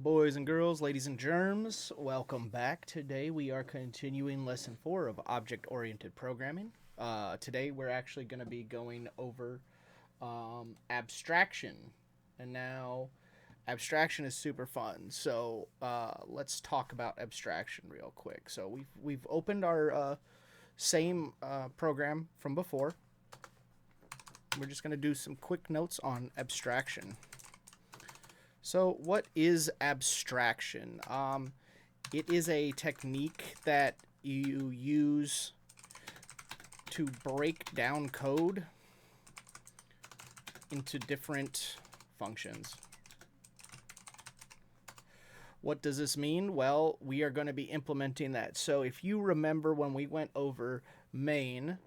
boys and girls, ladies and germs, welcome back. Today we are continuing lesson 4 of object-oriented programming. Today we're actually going to be going over abstraction. And now abstraction is super fun. So let's talk about abstraction real quick. So we've opened our same program from before. We're just going to do some quick notes on abstraction. So what is abstraction? It is a technique that you use to break down code into different functions. What does this mean? Well, we are going to be implementing that. So if you remember when we went over main,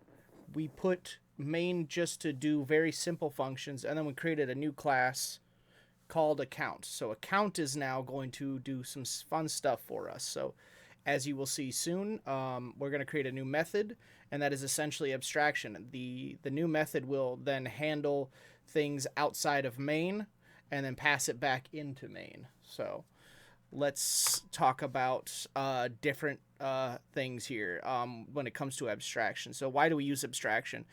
we put main just to do very simple functions, and then we created a new class called account. So account is now going to do some fun stuff for us. So as you will see soon, we're going to create a new method, and that is essentially abstraction. The new method will then handle things outside of main and then pass it back into main. So let's talk about different things here when it comes to abstraction. So why do we use abstraction?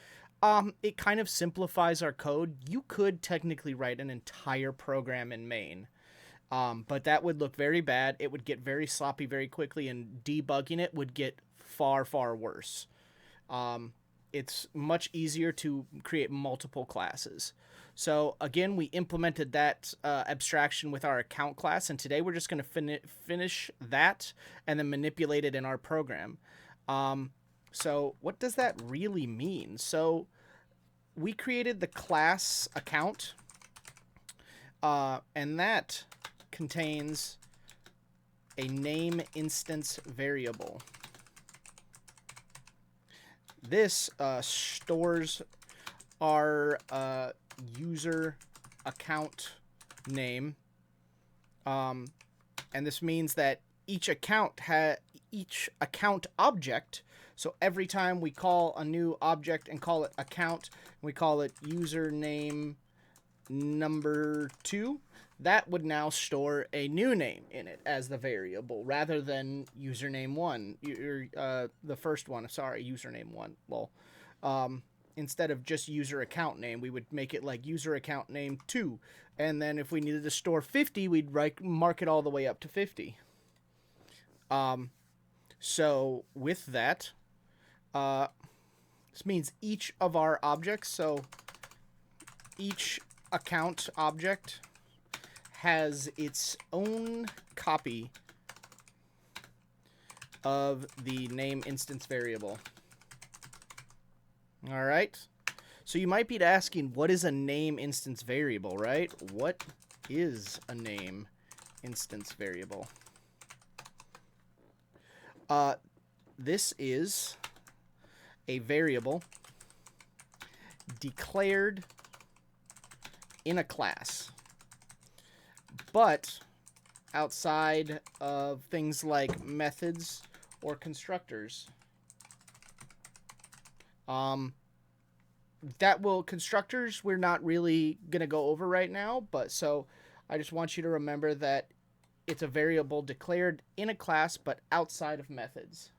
It kind of simplifies our code. You could technically write an entire program in main, but that would look very bad. It would get very sloppy very quickly, and debugging it would get far, far worse. It's much easier to create multiple classes. So again, we implemented that abstraction with our account class, and today we're just going to finish that and then manipulate it in our program. So what does that really mean? So we created the class account, and that contains a name instance variable. This stores our user account name, and this means that each account object. So every time we call a new object and call it account, we call it username number 2, that would now store a new name in it as the variable rather than username 1, the first one, sorry, username 1. Well, instead of just user account name, we would make it like user account name 2. And then if we needed to store 50, we'd mark it all the way up to 50. So with that, this means each of our objects, so each account object has its own copy of the name instance variable. All right. So you might be asking, what is a name instance variable, right? What is a name instance variable? This is a variable declared in a class, but outside of things like methods or constructors. Constructors we're not really gonna go over right now, but so I just want you to remember that it's a variable declared in a class but outside of methods.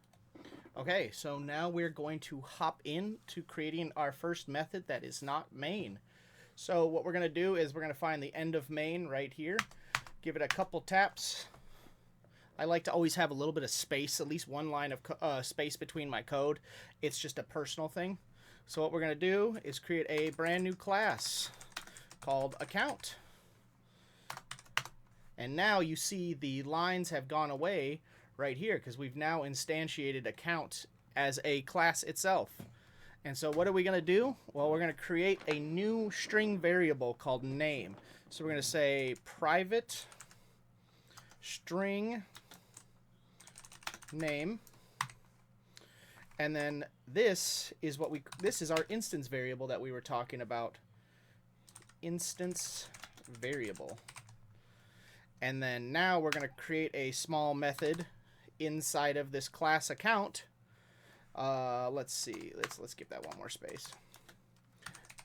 Okay, so now we're going to hop into creating our first method that is not main. So what we're going to do is we're going to find the end of main right here, give it a couple taps. I like to always have a little bit of space, at least one line of space between my code. It's just a personal thing. So what we're going to do is create a brand new class called account. And now you see the lines have gone away right here because we've now instantiated account as a class itself. And so what are we going to do? Well, we're going to create a new string variable called name. So we're going to say private string name. And then this is our instance variable that we were talking about. Instance variable. And then now we're going to create a small method inside of this class account. Let's see. Let's give that one more space.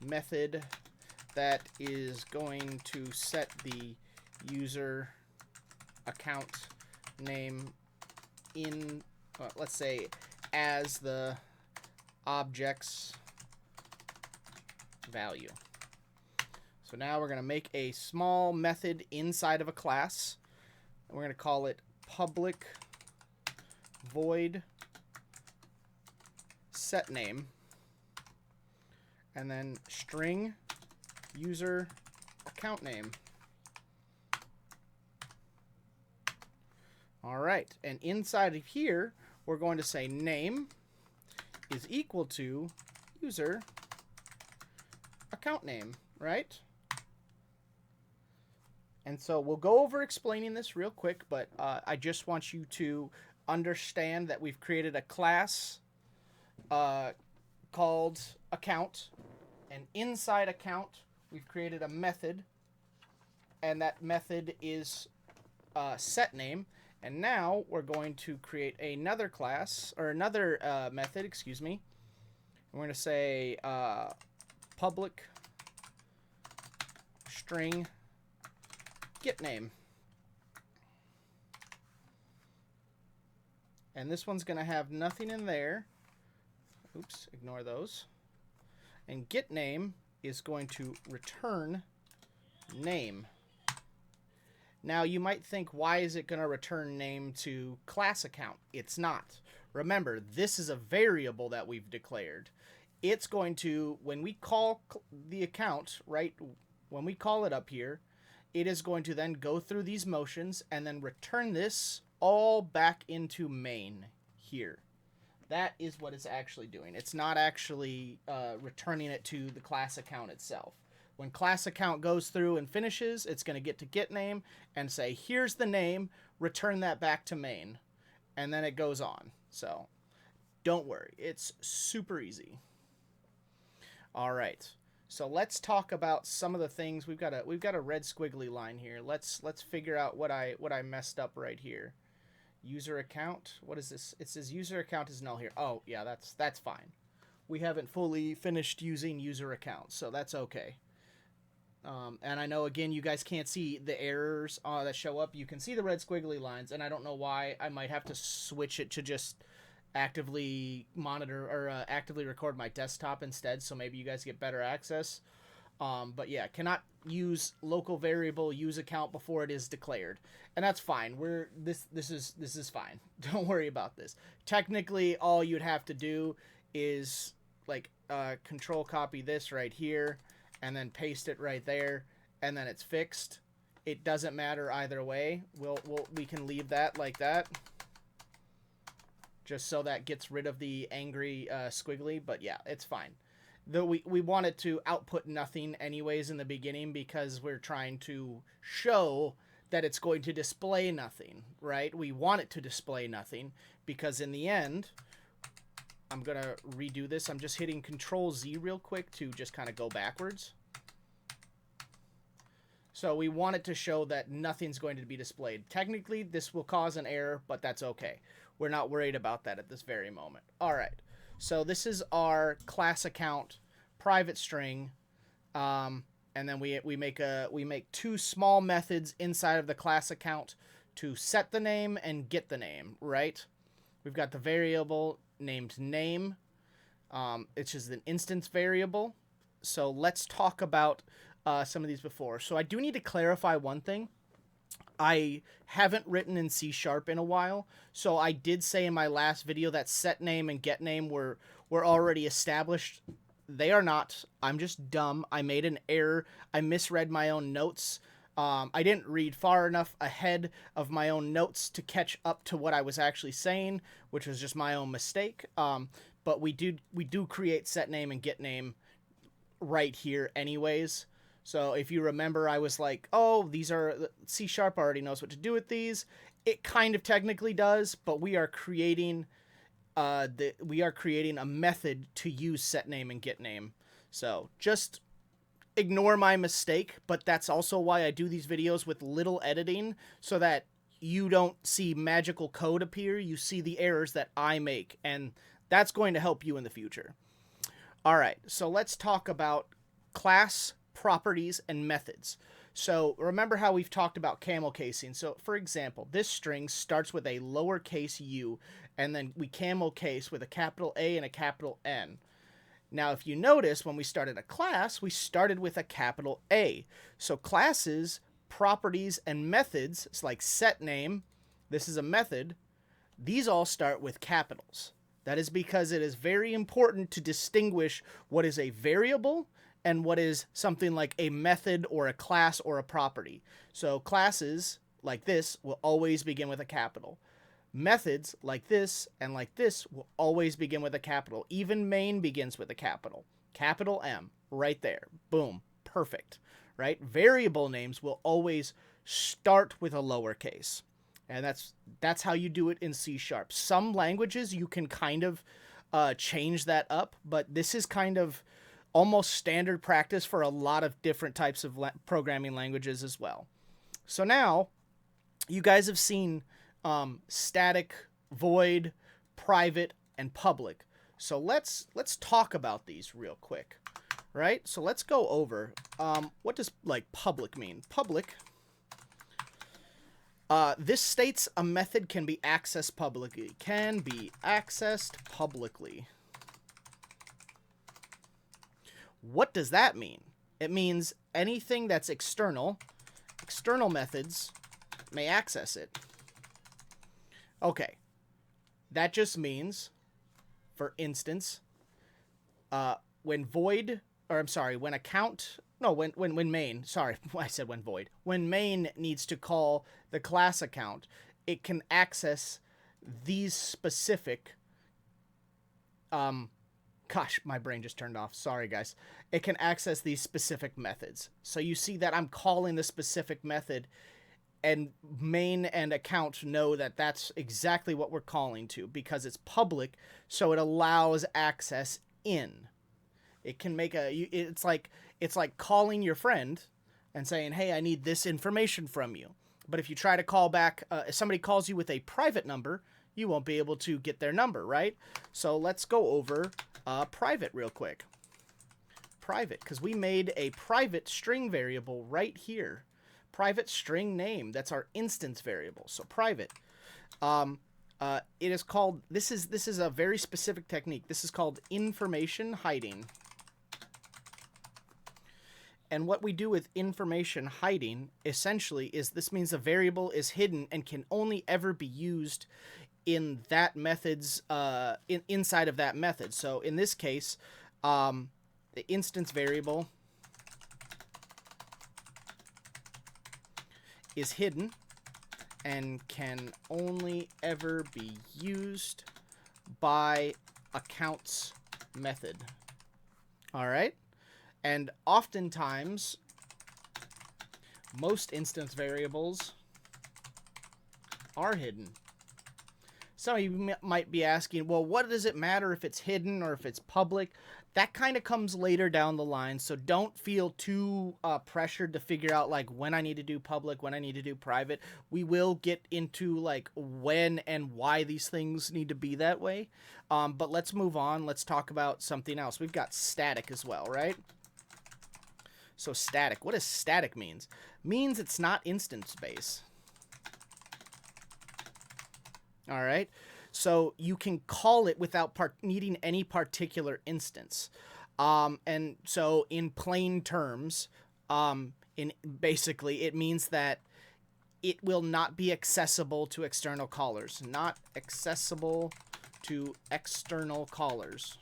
Method that is going to set the user account name in, let's say, as the object's value. So now we're going to make a small method inside of a class. And we're going to call it public void set name. And then string user account name. All right. And inside of here, we're going to say name is equal to user account name, right? And so we'll go over explaining this real quick, but I just want you to understand that we've created a class called account, and inside account we've created a method, and that method is set name. And now we're going to create another class, or another method, excuse me. We're going to say public string get name. And this one's going to have nothing in there. Oops, ignore those. And get name is going to return name. Now you might think, why is it going to return name to class account? It's not. Remember, this is a variable that we've declared. It's going to, when we call the account, right, when we call it up here, it is going to then go through these motions and then return this all back into main here. That is what it's actually doing. It's not actually returning it to the class account itself. When class account goes through and finishes, it's going to get to get name and say, here's the name, return that back to main. And then it goes on. So don't worry. It's super easy. All right. So let's talk about some of the things. We've got a red squiggly line here. Let's figure out what I messed up right here. User account. What is this? It says user account is null here. Oh, yeah, that's fine. We haven't fully finished using user account, so that's okay. And I know, again, you guys can't see the errors that show up. You can see the red squiggly lines, and I don't know why. I might have to switch it to just actively monitor or actively record my desktop instead, so maybe you guys get better access. But yeah, cannot use local variable use account before it is declared, and that's fine. This is fine. Don't worry about this. Technically, all you'd have to do is like control copy this right here, and then paste it right there, and then it's fixed. It doesn't matter either way. We can leave that like that, just so that gets rid of the angry squiggly. But yeah, it's fine. Though we want it to output nothing anyways in the beginning, because we're trying to show that it's going to display nothing, right? We want it to display nothing, because in the end, I'm going to redo this. I'm just hitting Control Z real quick to just kind of go backwards. So we want it to show that nothing's going to be displayed. Technically, this will cause an error, but that's okay. We're not worried about that at this very moment. All right. So this is our class account private string, and then we make two small methods inside of the class account to set the name and get the name, right? We've got the variable named name, it's just an instance variable. So let's talk about some of these before. So I do need to clarify one thing. I haven't written in C# in a while, so I did say in my last video that set name and get name were already established. They are not. I'm just dumb. I made an error. I misread my own notes. I didn't read far enough ahead of my own notes to catch up to what I was actually saying, which was just my own mistake. But we do create set name and get name right here anyways. So if you remember, I was like, oh, these are C# already knows what to do with these. It kind of technically does, but we are creating a method to use set name and get name. So just ignore my mistake, but that's also why I do these videos with little editing, so that you don't see magical code appear. You see the errors that I make, and that's going to help you in the future. All right, so let's talk about class properties and methods. So remember how we've talked about camel casing. So for example, this string starts with a lowercase u, and then we camel case with a capital A and a capital N. Now, if you notice, when we started a class, we started with a capital A. So classes, properties, and methods, it's like set name, this is a method, these all start with capitals. That is because it is very important to distinguish what is a variable and what is something like a method or a class or a property. So classes, like this, will always begin with a capital. Methods, like this and like this, will always begin with a capital. Even main begins with a capital. Capital M, right there. Boom. Perfect. Right? Variable names will always start with a lowercase. And that's how you do it in C#. Some languages you can kind of change that up, but this is kind of almost standard practice for a lot of different types of programming languages as well. So now you guys have seen static, void, private, and public. So let's talk about these real quick, right? So let's go over what does like public mean. Public. This states a method can be accessed publicly. Can be accessed publicly. What does that mean? It means anything that's external methods may access it. Okay, that just means, for instance, when main, sorry, I said when void. When main needs to call the class account, it can access these specific, gosh, my brain just turned off. Sorry, guys. It can access these specific methods. So you see that I'm calling the specific method, and main and account know that that's exactly what we're calling to because it's public, so it allows access in. It can make it's like calling your friend and saying, hey, I need this information from you. But if you try to call back, if somebody calls you with a private number, you won't be able to get their number, right? So let's go over private real quick. Private, because we made a private string variable right here. Private string name, that's our instance variable. So private. It is called, this is a very specific technique. This is called information hiding. And what we do with information hiding, essentially, is this means a variable is hidden and can only ever be used in that method's, inside of that method. So in this case, the instance variable is hidden and can only ever be used by accounts method. All right? And oftentimes, most instance variables are hidden. Some of you might be asking, well, what does it matter if it's hidden or if it's public? That kind of comes later down the line, so don't feel too pressured to figure out like when I need to do public, when I need to do private. We will get into like when and why these things need to be that way. But let's move on. Let's talk about something else. We've got static as well, right? So static. What does static means? Means it's not instance based. All right. So you can call it without needing any particular instance. And so in plain terms, basically it means that it will not be accessible to external callers. Not accessible to external callers.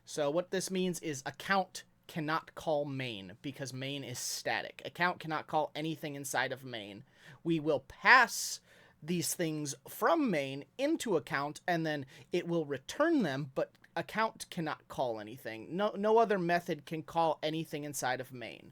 So what this means is account cannot call main because main is static. Account cannot call anything inside of main. We will pass these things from main into account and then it will return them, but account cannot call anything. No other method can call anything inside of main.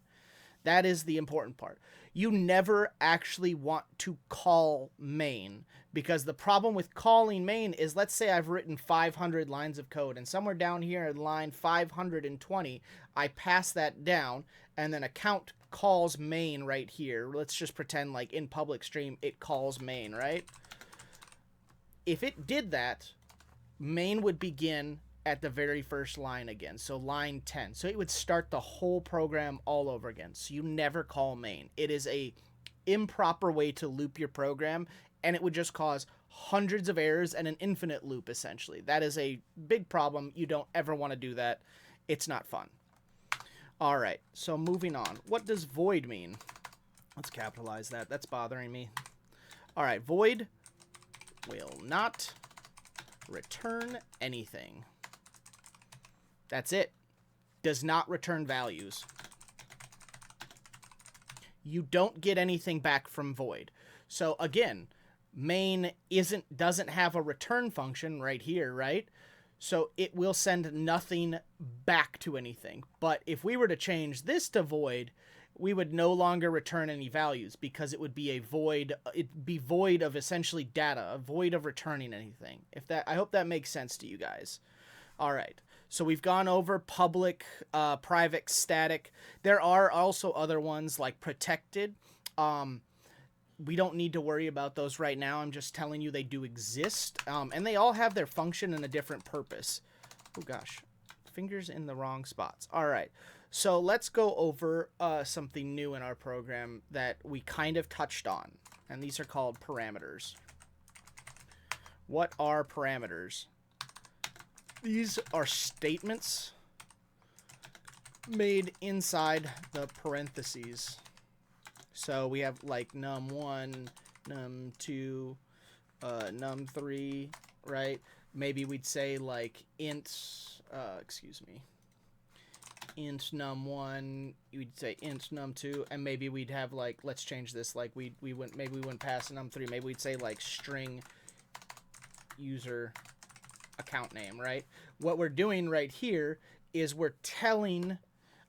That is the important part. You never actually want to call main because the problem with calling main is, let's say I've written 500 lines of code and somewhere down here in line 520, I pass that down and then account calls main right here. Let's just pretend like in public stream it calls main, right? If it did that, main would begin at the very first line again. So line 10. So it would start the whole program all over again. So you never call main. It is a improper way to loop your program, and it would just cause hundreds of errors and an infinite loop, essentially. That is a big problem. You don't ever want to do that. It's not fun. All right, so moving on. What does void mean? Let's capitalize that. That's bothering me. All right, void will not return anything. That's it. Does not return values. You don't get anything back from void. So again, main doesn't have a return function right here, right? So it will send nothing back to anything. But if we were to change this to void, we would no longer return any values because it would be a void. It'd be void of essentially data, a void of returning anything. I hope that makes sense to you guys. All right. So we've gone over public, private, static. There are also other ones like protected. We don't need to worry about those right now. I'm just telling you they do exist. And they all have their function and a different purpose. Oh, gosh. Fingers in the wrong spots. All right. So let's go over something new in our program that we kind of touched on. And these are called parameters. What are parameters? These are statements made inside the parentheses. So we have like num1, num2, num3, right? Maybe we'd say like int, int num1, we'd say int num2, and maybe we'd have like, let's change this, like maybe we wouldn't pass num3, maybe we'd say like string user account name, right? What we're doing right here is we're telling,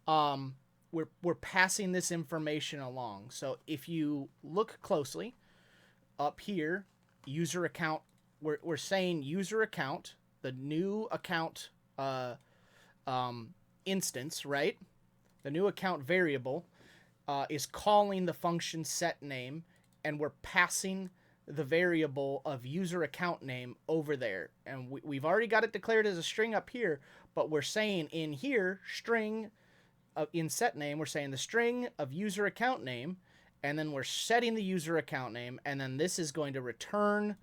we're passing this information along. So if you look closely up here, user account, we're saying user account, the new account instance, right? The new account variable is calling the function set name, and we're passing the variable of user account name over there. And we've already got it declared as a string up here, but we're saying in here, string in set name, we're saying the string of user account name, and then we're setting the user account name, and then this is going to return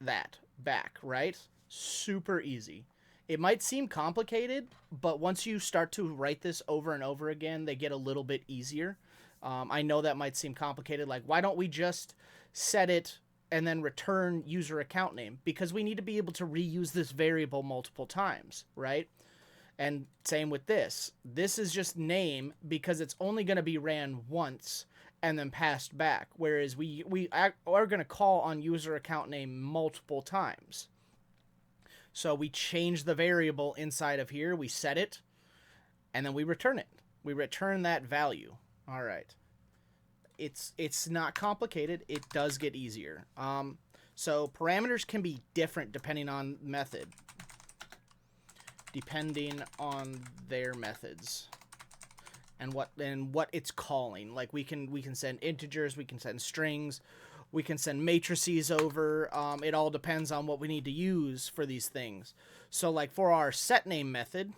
that back, right? Super easy. It might seem complicated, but once you start to write this over and over again, they get a little bit easier. I know that might seem complicated. Like, why don't we just set it and then return user account name? Because we need to be able to reuse this variable multiple times, right? And same with this. This is just name because it's only going to be ran once and then passed back. Whereas we are going to call on user account name multiple times. So we change the variable inside of here. We set it, and then we return it. We return that value. All right. It's not complicated. It does get easier. So parameters can be different depending on method. Depending on their methods. And what it's calling. Like we can send integers, we can send strings, we can send matrices over. It all depends on what we need to use for these things. So like for our setName method,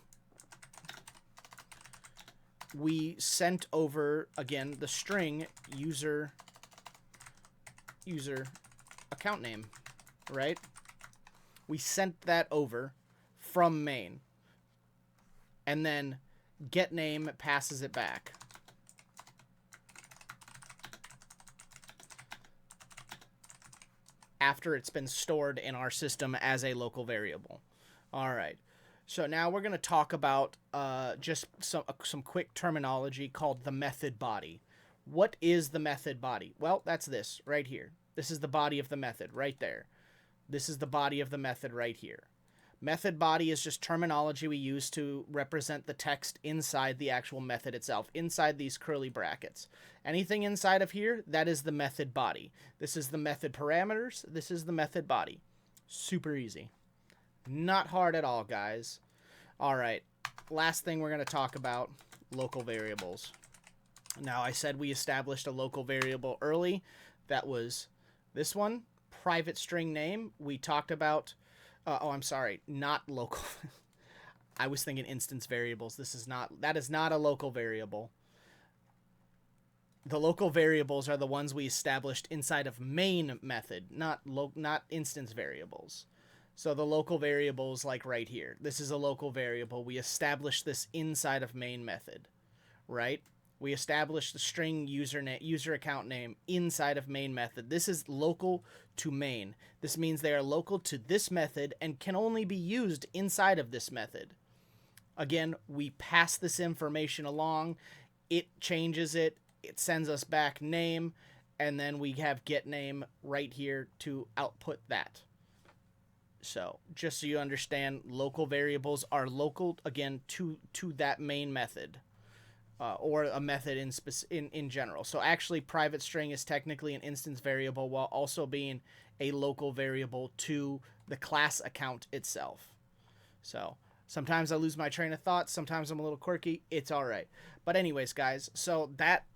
we sent over again the string user account name, right? We sent that over from main. And then getName passes it back. After it's been stored in our system as a local variable. All right. So now we're going to talk about just some quick terminology called the method body. What is the method body? Well, that's this right here. This is the body of the method right there. This is the body of the method right here. Method body is just terminology we use to represent the text inside the actual method itself, inside these curly brackets. Anything inside of here, that is the method body. This is the method parameters. This is the method body. Super easy. Not hard at all, guys. All right. Last thing we're going to talk about, local variables. Now, I said we established a local variable early. That was this one, private string name. We talked about... I'm sorry, not local. I was thinking instance variables. That is not a local variable. The local variables are the ones we established inside of main method, not instance variables. So the local variables, like right here, this is a local variable. We established this inside of main method, right? We established the string user account name inside of main method. This is local to main. This means they are local to this method and can only be used inside of this method. Again, we pass this information along. It changes it. It sends us back name, and then we have get name right here to output that. So just so you understand, local variables are local, again, to that main method. Or a method in general. So actually, private string is technically an instance variable while also being a local variable to the class account itself. So sometimes I lose my train of thought. Sometimes I'm a little quirky. It's all right. But anyways, guys, so that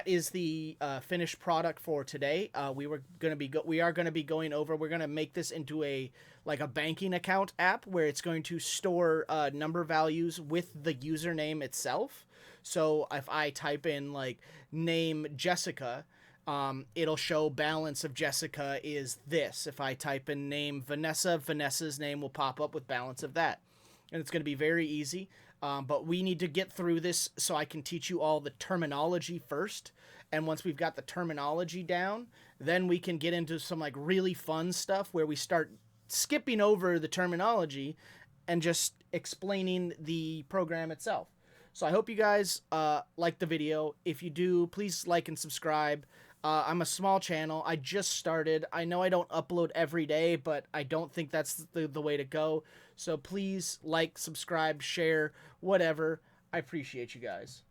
is the finished product for today. We are going to be going over. We're going to make this into a banking account app where it's going to store number values with the username itself. So if I type in name Jessica, it'll show balance of Jessica is this. If I type in name Vanessa, Vanessa's name will pop up with balance of that. And it's going to be very easy. But we need to get through this so I can teach you all the terminology first. And once we've got the terminology down, then we can get into some really fun stuff where we start skipping over the terminology and just explaining the program itself. So I hope you guys liked the video. If you do, please like and subscribe. I'm a small channel. I just started. I know I don't upload every day, but I don't think that's the way to go. So please like, subscribe, share, whatever. I appreciate you guys.